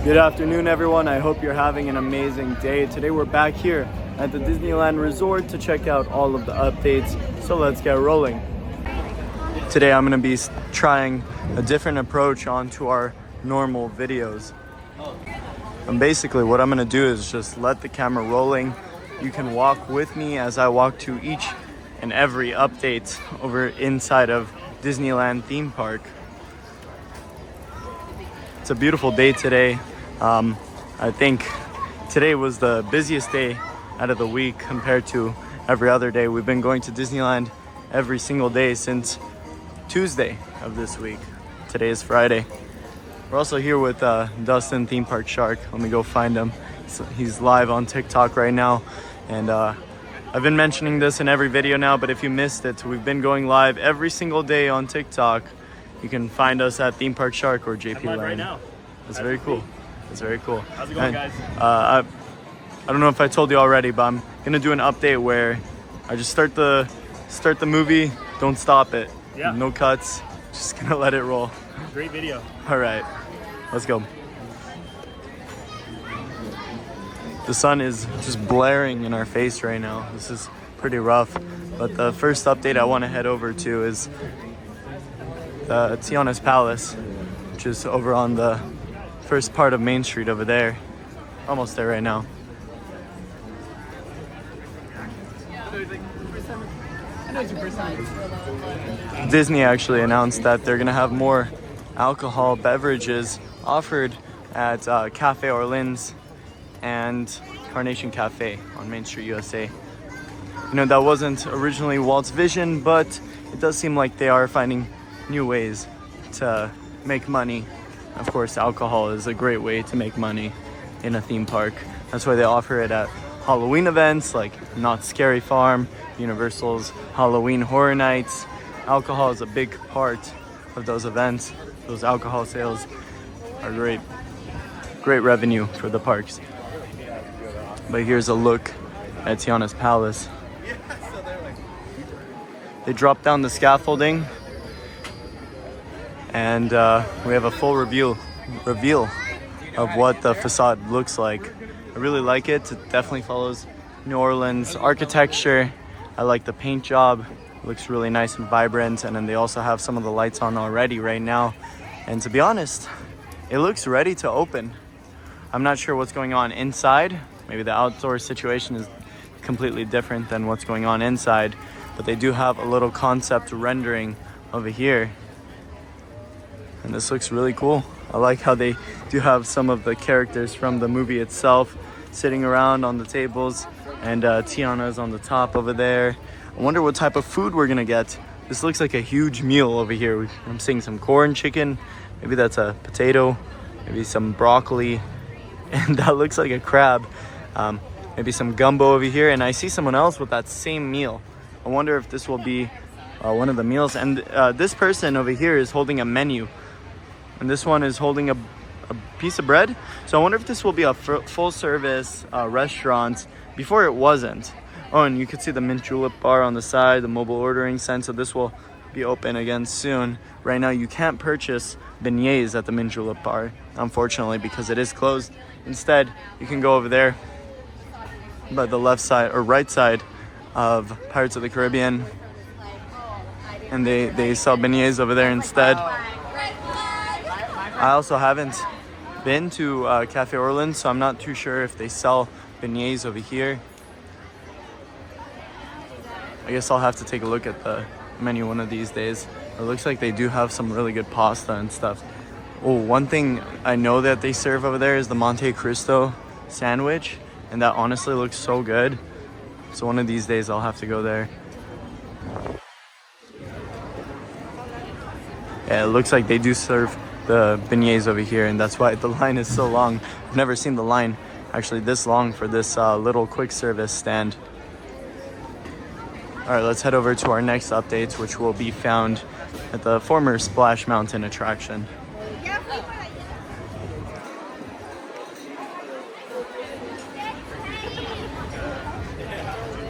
Good afternoon, everyone. I hope you're having an amazing day. Today we're back here at the Disneyland Resort to check out all of the updates. So let's get rolling. Today I'm going to be trying a different approach onto our normal videos. And basically what I'm going to do is just let the camera rolling. You can walk with me as I walk to each and every update over inside of Disneyland theme park. It's a beautiful day today. I think today was the busiest day out of the week compared to every other day. We've been going to Disneyland every single day since Tuesday of this week. Today is Friday. We're also here with Dustin, Theme Park Shark. Let me go find him. He's live on TikTok right now. And I've been mentioning this in every video now, but if you missed it, we've been going live every single day on TikTok. You can find us at Theme Park Shark or JP Land. Right now. That's very cool. It's very cool. How's it going, guys? I don't know if I told you already, but I'm gonna do an update where I just start the movie, don't stop it. Yeah. No cuts. Just gonna let it roll. Great video. All right, let's go. The sun is just blaring in our face right now. This is pretty rough. But the first update I want to head over to is Tiana's Palace, which is over on the first part of Main Street over there. Almost there right now. Disney actually announced that they're gonna have more alcohol beverages offered at Cafe Orleans and Carnation Cafe on Main Street, USA. You know, that wasn't originally Walt's vision, but it does seem like they are finding new ways to make money. Of course, alcohol is a great way to make money in a theme park. That's why they offer it at Halloween events like Not Scary Farm, Universal's Halloween Horror Nights. Alcohol is a big part of those events. Those alcohol sales are great revenue for the parks. But here's a look at Tiana's Palace. They dropped down the scaffolding and we have a full reveal of what the facade looks like. I really like it. It definitely follows New Orleans architecture. I like the paint job. It looks really nice and vibrant. And then they also have some of the lights on already right now. And to be honest, it looks ready to open. I'm not sure what's going on inside. Maybe the outdoor situation is completely different than what's going on inside. But they do have a little concept rendering over here. And this looks really cool. I like how they do have some of the characters from the movie itself sitting around on the tables, and Tiana is on the top over there. I wonder what type of food we're gonna get. This looks like a huge meal over here. I'm seeing some corn chicken, maybe that's a potato, maybe some broccoli, and that looks like a crab. Maybe some gumbo over here, and I see someone else with that same meal. I wonder if this will be one of the meals. And this person over here is holding a menu. And this one is holding a piece of bread. So I wonder if this will be a full service restaurant. Before it wasn't. Oh, and you can see the mint julep bar on the side, the mobile ordering center. So this will be open again soon. Right now you can't purchase beignets at the mint julep bar, unfortunately, because it is closed. Instead, you can go over there by the left side or right side of Pirates of the Caribbean. And they sell beignets over there instead. I also haven't been to Cafe Orleans, so I'm not too sure if they sell beignets over here. I guess I'll have to take a look at the menu one of these days. It looks like they do have some really good pasta and stuff. Oh, one thing I know that they serve over there is the Monte Cristo sandwich, and that honestly looks so good. So one of these days I'll have to go there. Yeah, it looks like they do serve the beignets over here, and that's why the line is so long. I've never seen the line actually this long for this little quick service stand. All right, let's head over to our next updates, which will be found at the former Splash Mountain attraction.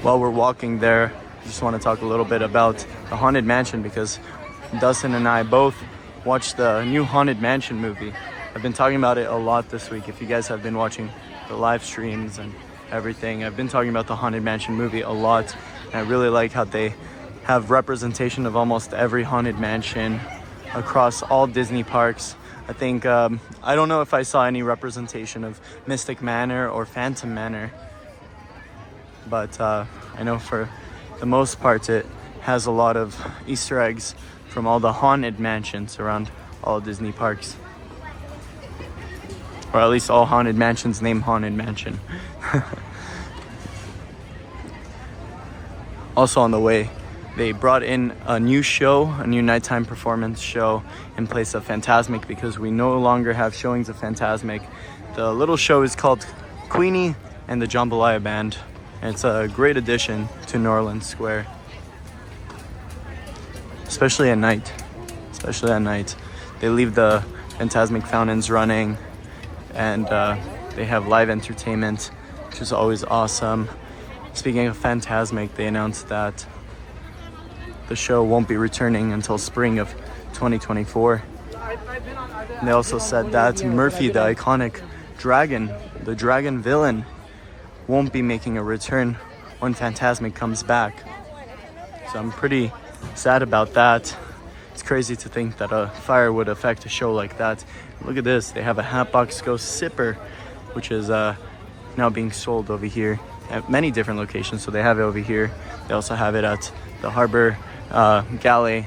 While we're walking there, I just want to talk a little bit about the Haunted Mansion, because Dustin and I both watched the new Haunted Mansion movie. I've been talking about it a lot this week. If you guys have been watching the live streams and everything, I've been talking about the Haunted Mansion movie a lot. And I really like how they have representation of almost every Haunted Mansion across all Disney parks. I think, I don't know if I saw any representation of Mystic Manor or Phantom Manor, but I know for the most part it has a lot of Easter eggs from all the Haunted Mansions around all Disney parks. Or at least all Haunted Mansions named Haunted Mansion. Also on the way, they brought in a new show, a new nighttime performance show in place of Fantasmic, because we no longer have showings of Fantasmic. The little show is called Queenie and the Jambalaya Band, and it's a great addition to New Orleans Square. Especially at night. They leave the Fantasmic fountains running, and they have live entertainment, which is always awesome. Speaking of Fantasmic, they announced that the show won't be returning until spring of 2024. And they also said that Murphy, the iconic dragon, the dragon villain, won't be making a return when Fantasmic comes back. So I'm pretty sad about that. It's crazy to think that a fire would affect a show like that. Look at this, they have a Hatbox Ghost Sipper, which is now being sold over here at many different locations. So they have it over here. They also have it at the Harbor Galley.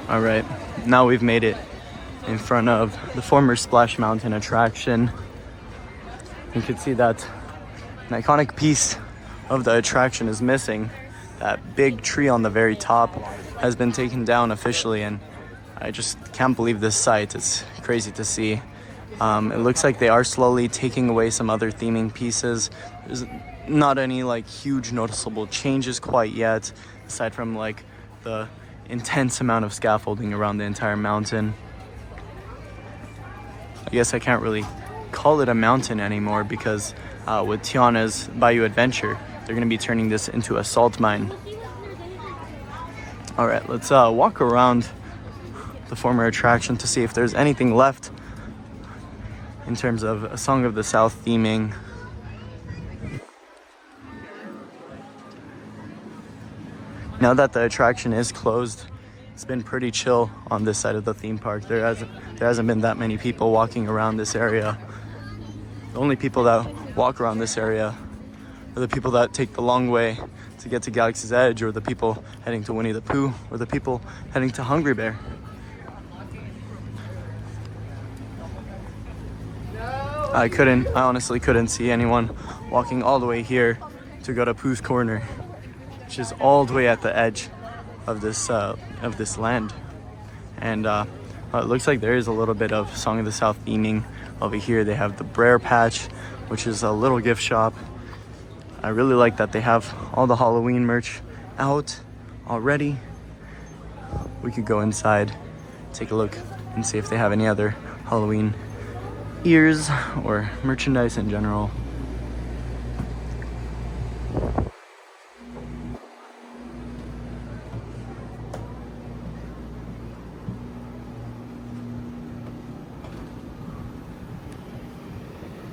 All right, now we've made it in front of the former Splash Mountain attraction. You can see that an iconic piece of the attraction is missing. That big tree on the very top has been taken down officially, and I just can't believe this sight. It's crazy to see. It looks like they are slowly taking away some other theming pieces. There's not any like huge noticeable changes quite yet, aside from like the intense amount of scaffolding around the entire mountain. I guess I can't really call it a mountain anymore because with Tiana's Bayou Adventure, they're going to be turning this into a salt mine. All right, let's walk around the former attraction to see if there's anything left in terms of a Song of the South theming. Now that the attraction is closed, it's been pretty chill on this side of the theme park. There hasn't been that many people walking around this area. The only people that walk around this area are the people that take the long way to get to Galaxy's Edge, or the people heading to Winnie the Pooh, or the people heading to Hungry Bear. I honestly couldn't see anyone walking all the way here to go to Pooh's Corner, which is all the way at the edge of this land. And it looks like there is a little bit of Song of the South theming over here. They have the Brer Patch, which is a little gift shop. I really like that they have all the Halloween merch out already. We could go inside, take a look, and see if they have any other Halloween ears or merchandise in general.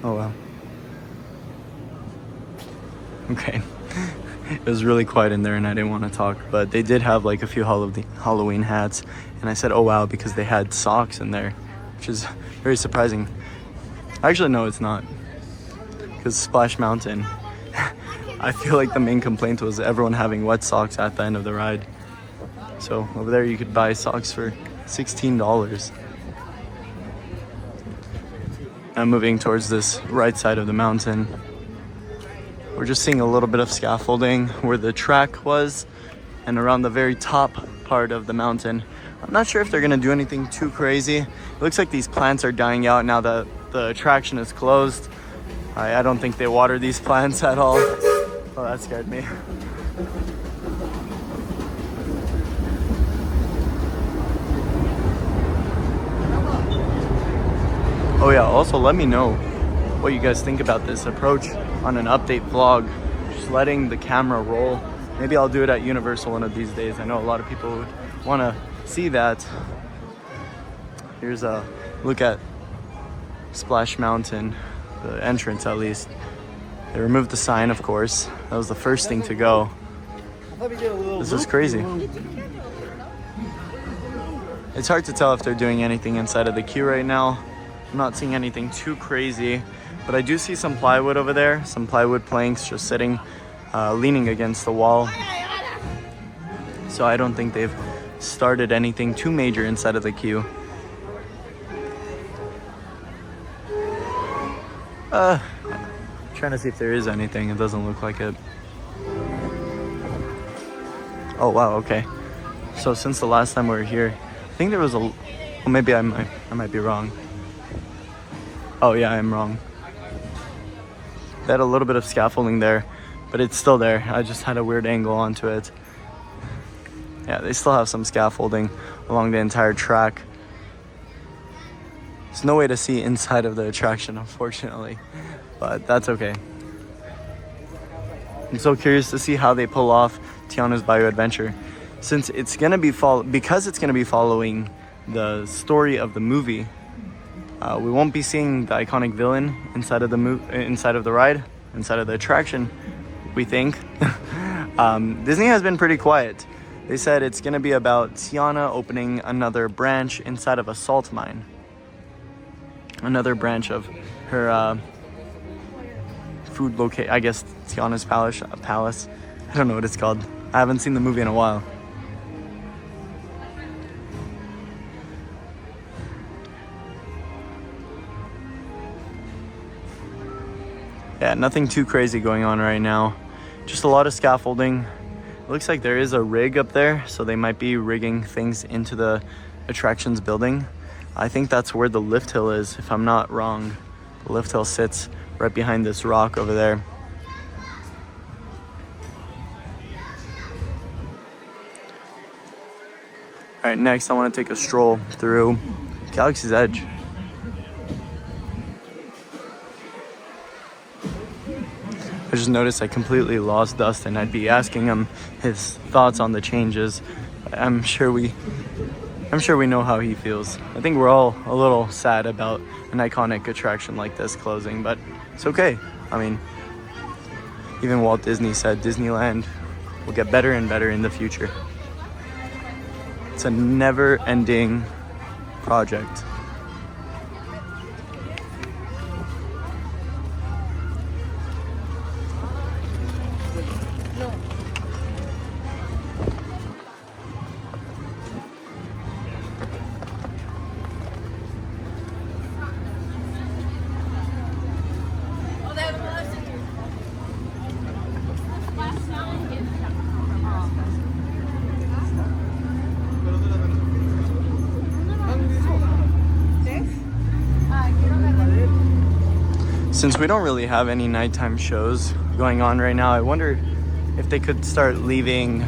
Oh wow. Okay. It was really quiet in there and I didn't want to talk, but they did have like a few Halloween hats, and I said oh wow because they had socks in there, which is very surprising. Actually no, it's not, because Splash Mountain I feel like the main complaint was everyone having wet socks at the end of the ride. So over there you could buy socks for $16. I'm moving towards this right side of the mountain. We're just seeing a little bit of scaffolding where the track was and around the very top part of the mountain. I'm not sure if they're gonna do anything too crazy. It looks like these plants are dying out now that the attraction is closed. I don't think they water these plants at all. Oh, that scared me. Oh yeah, also let me know what you guys think about this approach on an update vlog. Just letting the camera roll. Maybe I'll do it at Universal one of these days. I know a lot of people would want to see that. Here's a look at Splash Mountain, the entrance at least. They removed the sign, of course. That was the first thing to go. This is crazy. It's hard to tell if they're doing anything inside of the queue right now. I'm not seeing anything too crazy, but I do see some plywood over there, some plywood planks just sitting, leaning against the wall. So I don't think they've started anything too major inside of the queue. Trying to see if there is anything. It doesn't look like it. Oh wow, okay. So since the last time we were here, I think there was a, well, maybe I might be wrong. Oh yeah, I'm wrong. They had a little bit of scaffolding there, but it's still there. I just had a weird angle onto it. Yeah, they still have some scaffolding along the entire track. There's no way to see inside of the attraction, unfortunately, but that's okay. I'm so curious to see how they pull off Tiana's Bayou Adventure, since it's gonna be because it's gonna be following the story of the movie. We won't be seeing the iconic villain inside of the ride, inside of the attraction, we think. Disney has been pretty quiet. They said it's gonna be about Tiana opening another branch inside of a salt mine. Another branch of her food locate, I guess Tiana's palace. I don't know what it's called. I haven't seen the movie in a while. Yeah, nothing too crazy going on right now. Just a lot of scaffolding. It looks like there is a rig up there, so they might be rigging things into the attractions building. I think that's where the lift hill is, if I'm not wrong. The lift hill sits right behind this rock over there. All right, next I want to take a stroll through Galaxy's Edge. I just noticed I completely lost Dustin. I'd be asking him his thoughts on the changes. I'm sure we know how he feels. I think we're all a little sad about an iconic attraction like this closing, but it's okay. I mean, even Walt Disney said Disneyland will get better and better in the future. It's a never-ending project. Since we don't really have any nighttime shows going on right now, I wonder if they could start leaving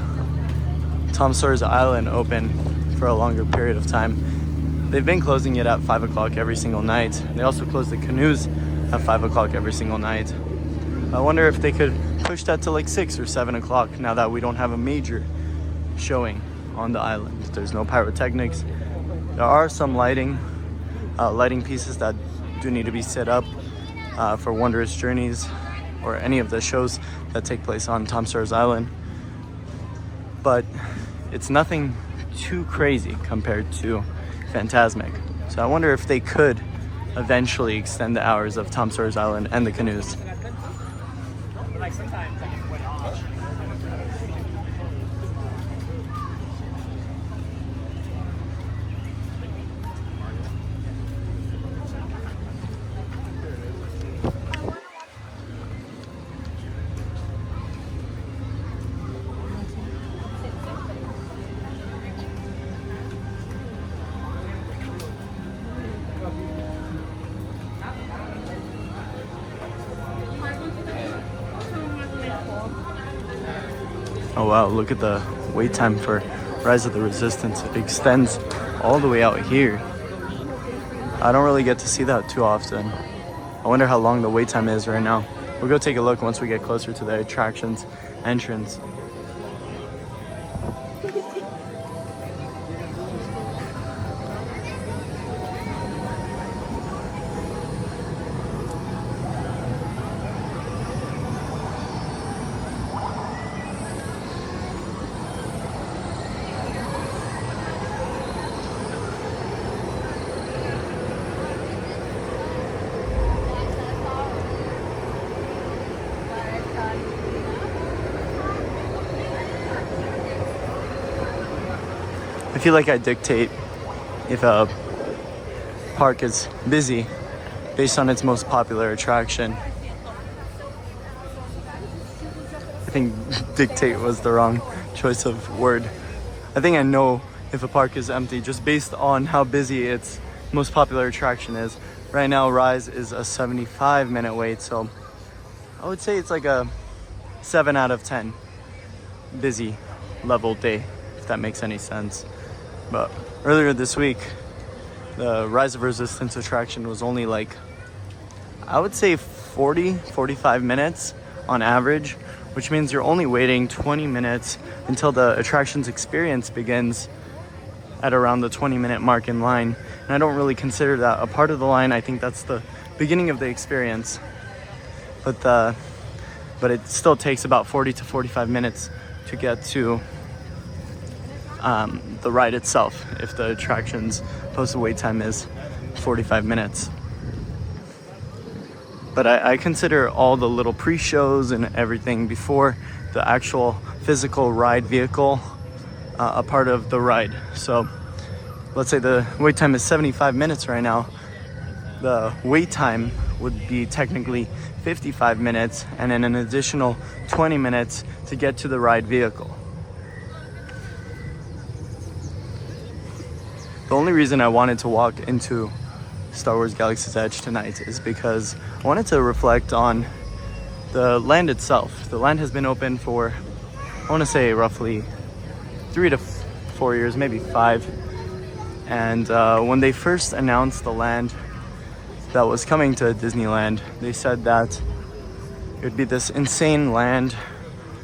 Tom Sawyer's Island open for a longer period of time. They've been closing it at 5 o'clock every single night. They also close the canoes at 5 o'clock every single night. I wonder if they could push that to like 6 or 7 o'clock now that we don't have a major showing on the island. There's no pyrotechnics. There are some lighting pieces that do need to be set up for Wondrous Journeys or any of the shows that take place on Tom Sawyer's Island. But it's nothing too crazy compared to Fantasmic. So I wonder if they could eventually extend the hours of Tom Sawyer's Island and the canoes. Oh wow, look at the wait time for Rise of the Resistance. It extends all the way out here. I don't really get to see that too often. I wonder how long the wait time is right now. We'll go take a look once we get closer to the attraction's entrance. I feel like I dictate if a park is busy based on its most popular attraction. I think dictate was the wrong choice of word. I think I know if a park is empty just based on how busy its most popular attraction is. Right now, Rise is a 75-minute wait, so I would say it's like a 7 out of 10 busy level day, if that makes any sense. But earlier this week, the Rise of Resistance attraction was only like, I would say 45 minutes on average, which means you're only waiting 20 minutes until the attraction's experience begins at around the 20-minute mark in line. And I don't really consider that a part of the line. I think that's the beginning of the experience. But it still takes about 40 to 45 minutes to get to the ride itself, if the attraction's posted wait time is 45 minutes. But I consider all the little pre-shows and everything before the actual physical ride vehicle a part of the ride. So let's say the wait time is 75 minutes right now. The wait time would be technically 55 minutes and then an additional 20 minutes to get to the ride vehicle. The only reason I wanted to walk into Star Wars Galaxy's Edge tonight is because I wanted to reflect on the land itself. The land has been open for, I want to say, roughly 3 to 4 years, maybe 5. And when they first announced the land that was coming to Disneyland, they said that it would be this insane land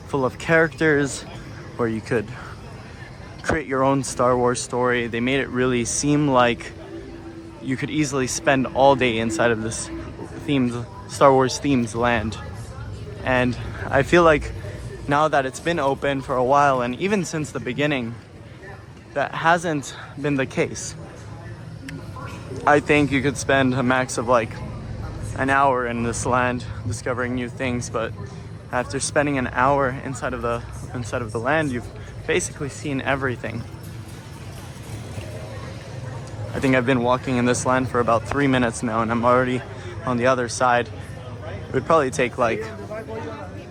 full of characters where you could create your own Star Wars story. They made it really seem like you could easily spend all day inside of this Star Wars themed land. And I feel like now that it's been open for a while, and even since the beginning, that hasn't been the case. I think you could spend a max of like an hour in this land discovering new things, but after spending an hour inside of the land, you've basically seen everything. I think I've been walking in this land for about 3 minutes now, and I'm already on the other side. It would probably take like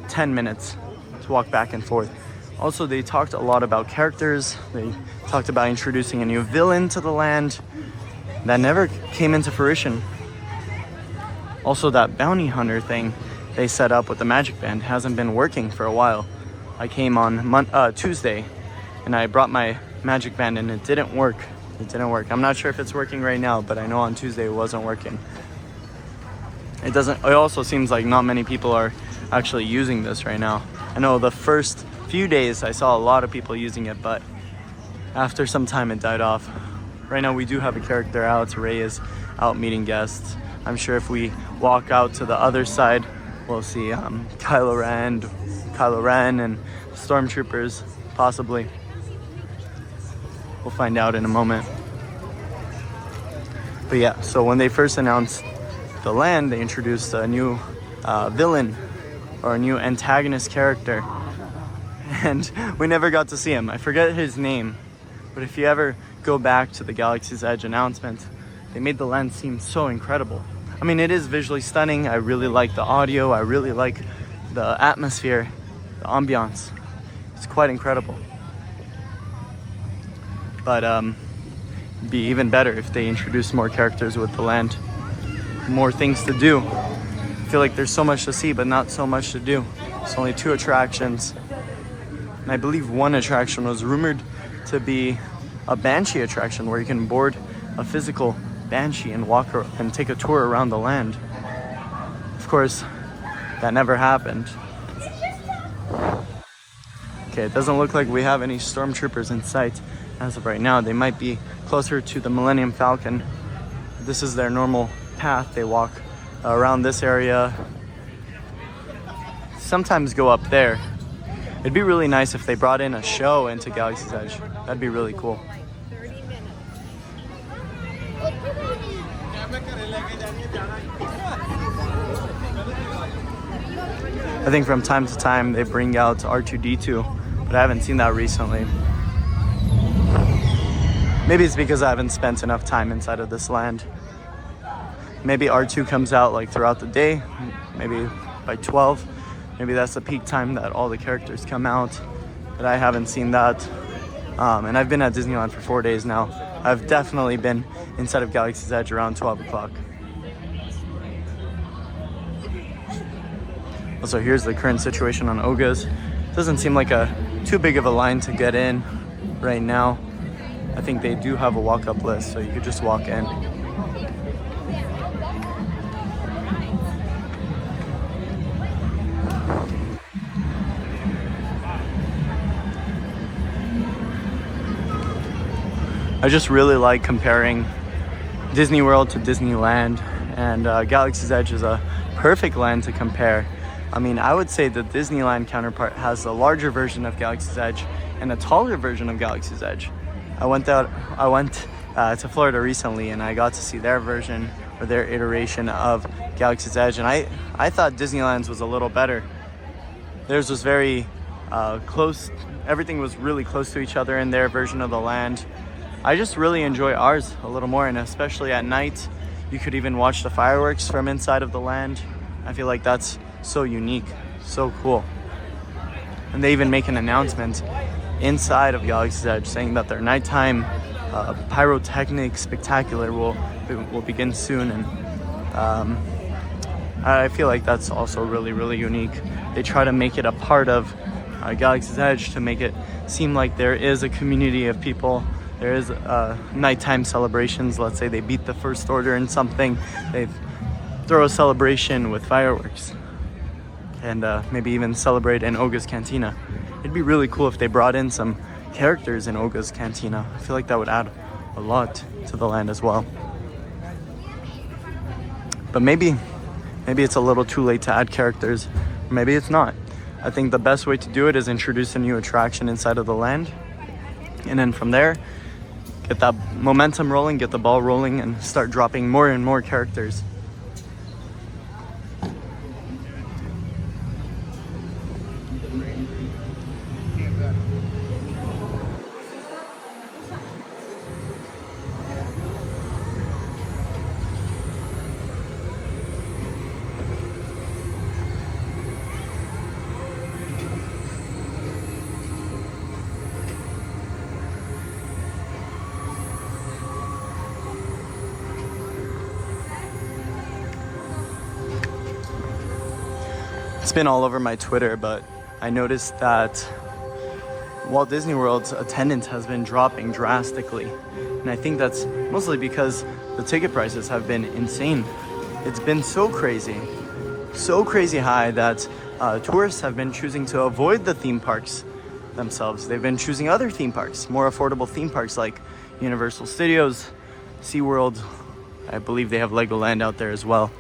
10 minutes to walk back and forth. Also, they talked a lot about characters. They talked about introducing a new villain to the land that never came into fruition. Also, that bounty hunter thing they set up with the magic band hasn't been working for a while. I came on Tuesday and I brought my magic band and it didn't work. I'm not sure if it's working right now, but I know on Tuesday it wasn't working. It also seems like not many people are actually using this right now. I know the first few days I saw a lot of people using it, but after some time it died off. Right now we do have a character out. Rey is out meeting guests. I'm sure if we walk out to the other side, we'll see Kylo Ren and stormtroopers, possibly. We'll find out in a moment. But yeah, so when they first announced the land, they introduced a new villain or a new antagonist character. And we never got to see him. I forget his name. But if you ever go back to the Galaxy's Edge announcement, they made the land seem so incredible. I mean, it is visually stunning. I really like the audio. I really like the atmosphere, the ambiance. It's quite incredible. But it'd be even better if they introduced more characters with the land. More things to do. I feel like there's so much to see, but not so much to do. It's only 2 attractions. And I believe one attraction was rumored to be a Banshee attraction where you can board a physical Banshee and walk and take a tour around the land. course, that never happened. Okay, it doesn't look like we have any stormtroopers in sight as of right now. They might be closer to the Millennium Falcon. This is their normal path. They walk around this area, sometimes go up there. It'd be really nice if they brought in a show into Galaxy's Edge. That'd be really cool. I think from time to time they bring out R2-D2, but I haven't seen that recently. Maybe it's because I haven't spent enough time inside of this land. Maybe R2 comes out like throughout the day, maybe by 12. Maybe that's the peak time that all the characters come out, but I haven't seen that. And I've been at Disneyland for 4 days now. I've definitely been inside of Galaxy's Edge around 12 o'clock. Also, here's the current situation on Oga's. Doesn't seem like too big of a line to get in right now. I think they do have a walk-up list, so you could just walk in. I just really like comparing Disney World to Disneyland, and Galaxy's Edge is a perfect land to compare. I mean, I would say the Disneyland counterpart has a larger version of Galaxy's Edge and a taller version of Galaxy's Edge. I went to Florida recently, and I got to see their version or their iteration of Galaxy's Edge, and I thought Disneyland's was a little better. Theirs was very close. Everything was really close to each other in their version of the land. I just really enjoy ours a little more, and especially at night, you could even watch the fireworks from inside of the land. I feel like that's so unique, so cool. And they even make an announcement inside of Galaxy's Edge saying that their nighttime pyrotechnic spectacular will begin soon, and I feel like that's also really, really unique. They try to make it a part of Galaxy's Edge to make it seem like there is a community of people. There is nighttime celebrations. Let's say they beat the First Order in something, they throw a celebration with fireworks, and maybe even celebrate in Oga's Cantina. It'd be really cool if they brought in some characters in Oga's Cantina. I feel like that would add a lot to the land as well. But maybe it's a little too late to add characters. Maybe it's not. I think the best way to do it is introduce a new attraction inside of the land, and then from there, get that momentum rolling, get the ball rolling, and start dropping more and more characters. It's been all over my Twitter, but I noticed that Walt Disney World's attendance has been dropping drastically. And I think that's mostly because the ticket prices have been insane. It's been so crazy high that tourists have been choosing to avoid the theme parks themselves. They've been choosing other theme parks, more affordable theme parks like Universal Studios, SeaWorld. I believe they have Legoland out there as well.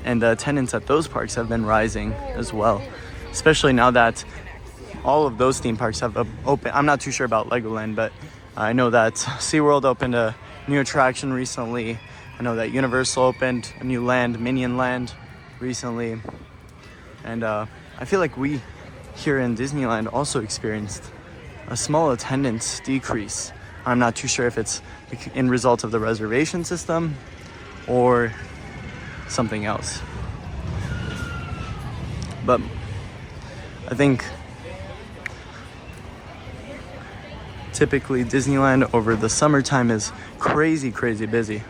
And the attendance at those parks have been rising as well, especially now that all of those theme parks have opened. I'm not too sure about Legoland, but I know that SeaWorld opened a new attraction recently. I know that Universal opened a new land, Minion Land, recently. And I feel like we here in Disneyland also experienced a small attendance decrease. I'm not too sure if it's in result of the reservation system or something else. But I think typically Disneyland over the summertime is crazy busy,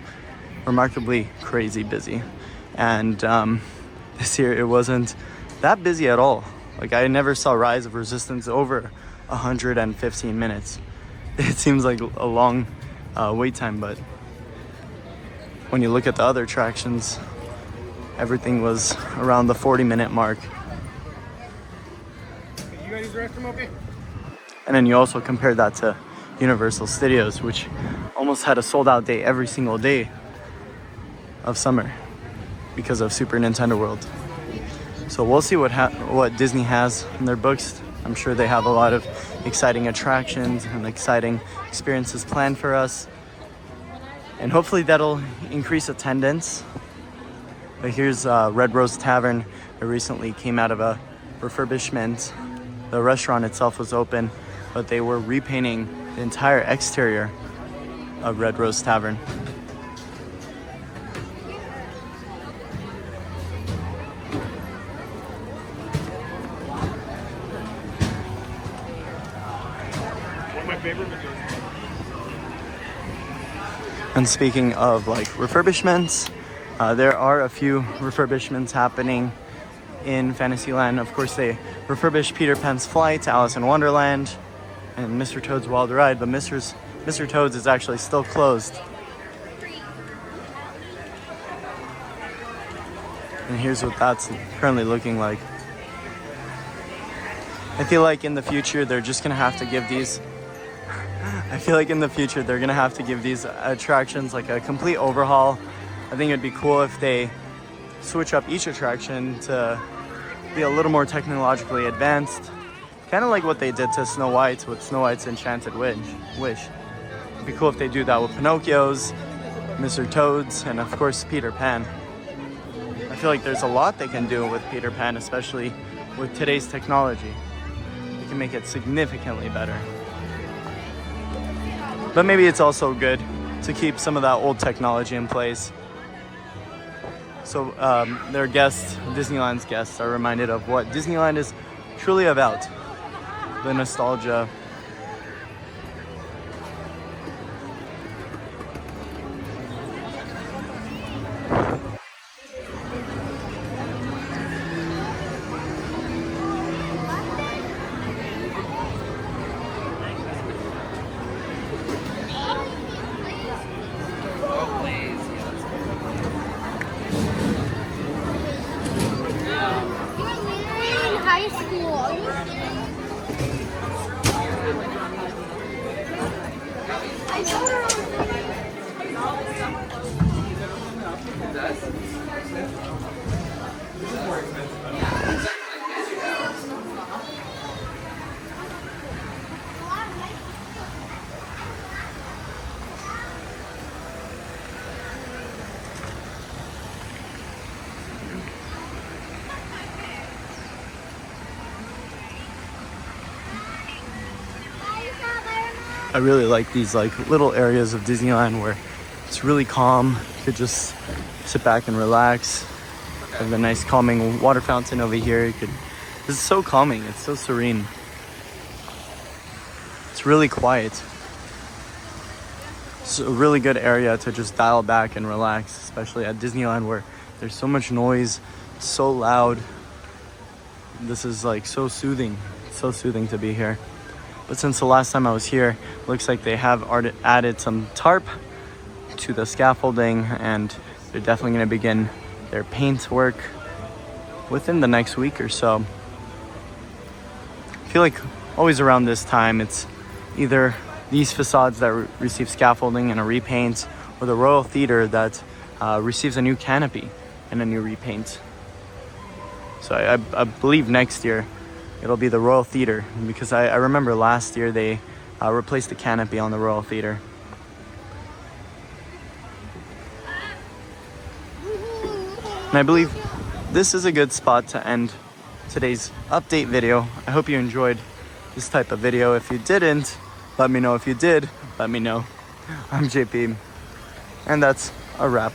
remarkably crazy busy. And this year it wasn't that busy at all. Like, I never saw Rise of Resistance over 115 minutes. It seems like a long wait time, but when you look at the other attractions, everything was around the 40-minute mark. You guys use the restroom, okay? And then you also compare that to Universal Studios, which almost had a sold-out day every single day of summer because of Super Nintendo World. So we'll see what Disney has in their books. I'm sure they have a lot of exciting attractions and exciting experiences planned for us. And hopefully that'll increase attendance. But here's Red Rose Tavern. It recently came out of a refurbishment. The restaurant itself was open, but they were repainting the entire exterior of Red Rose Tavern. And speaking of like refurbishments, there are a few refurbishments happening in Fantasyland. Of course, they refurbished Peter Pan's Flight, Alice in Wonderland, and Mr. Toad's Wild Ride, but Mr. Toad's is actually still closed. And here's what that's currently looking like. I feel like in the future they're just gonna have to give these attractions like a complete overhaul. I think it'd be cool if they switch up each attraction to be a little more technologically advanced. Kind of like what they did to Snow White with Snow White's Enchanted Wish. It'd be cool if they do that with Pinocchio's, Mr. Toad's, and of course Peter Pan. I feel like there's a lot they can do with Peter Pan, especially with today's technology. They can make it significantly better. But maybe it's also good to keep some of that old technology in place. So their guests, Disneyland's guests, are reminded of what Disneyland is truly about. The nostalgia. High school. Are you I really like these like little areas of Disneyland where it's really calm. You could just sit back and relax. Have a nice calming water fountain over here. This is so calming. It's so serene. It's really quiet. It's a really good area to just dial back and relax, especially at Disneyland where there's so much noise, it's so loud. This is like so soothing. It's so soothing to be here. But since the last time I was here, looks like they have added some tarp to the scaffolding, and they're definitely going to begin their paint work within the next week or so. I feel like always around this time, it's either these facades that receive scaffolding and a repaint, or the Royal Theater that receives a new canopy and a new repaint. So I believe next year it'll be the Royal Theater, because I remember last year they replaced the canopy on the Royal Theater. And I believe this is a good spot to end today's update video. I hope you enjoyed this type of video. If you didn't, let me know. If you did, let me know. I'm JP, and that's a wrap.